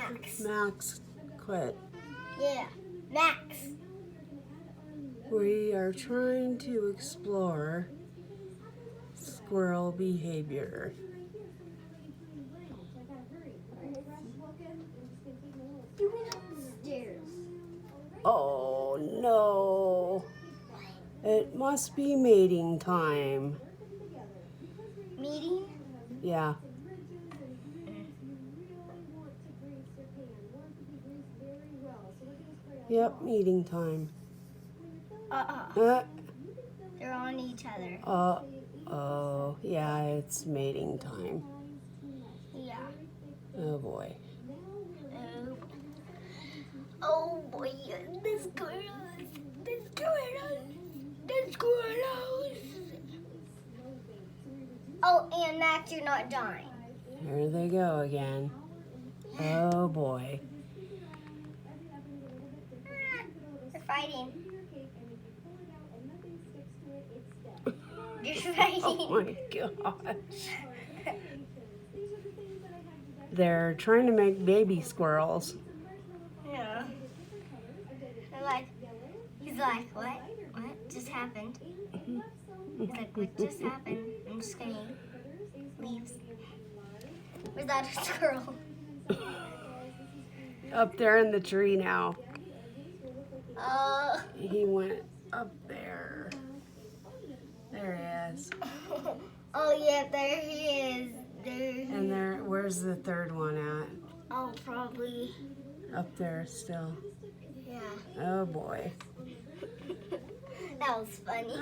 Max. Max quit. Yeah, Max. We are trying to explore squirrel behavior. You went upstairs. Oh no. It must be mating time. Meeting? Yeah. Yep, meeting time. Uh, They're on each other. oh, yeah, it's mating time. Yeah. Oh boy. Oh boy, the squirrels. The squirrels. The squirrels. Oh, and Max, you're not dying. Here they go again. Oh boy. They're fighting. They're fighting. Oh my gosh. They're trying to make baby squirrels. Yeah. They're like, he's like, what? What just happened? He's like, what just happened? I'm just gonna leave. Where's that squirrel? Up there in the tree now. Uh. He went up there. There he is. Oh yeah, there he is. There. And there, where's the third one at? Oh, probably. Up there still. Yeah. Oh boy. That was funny.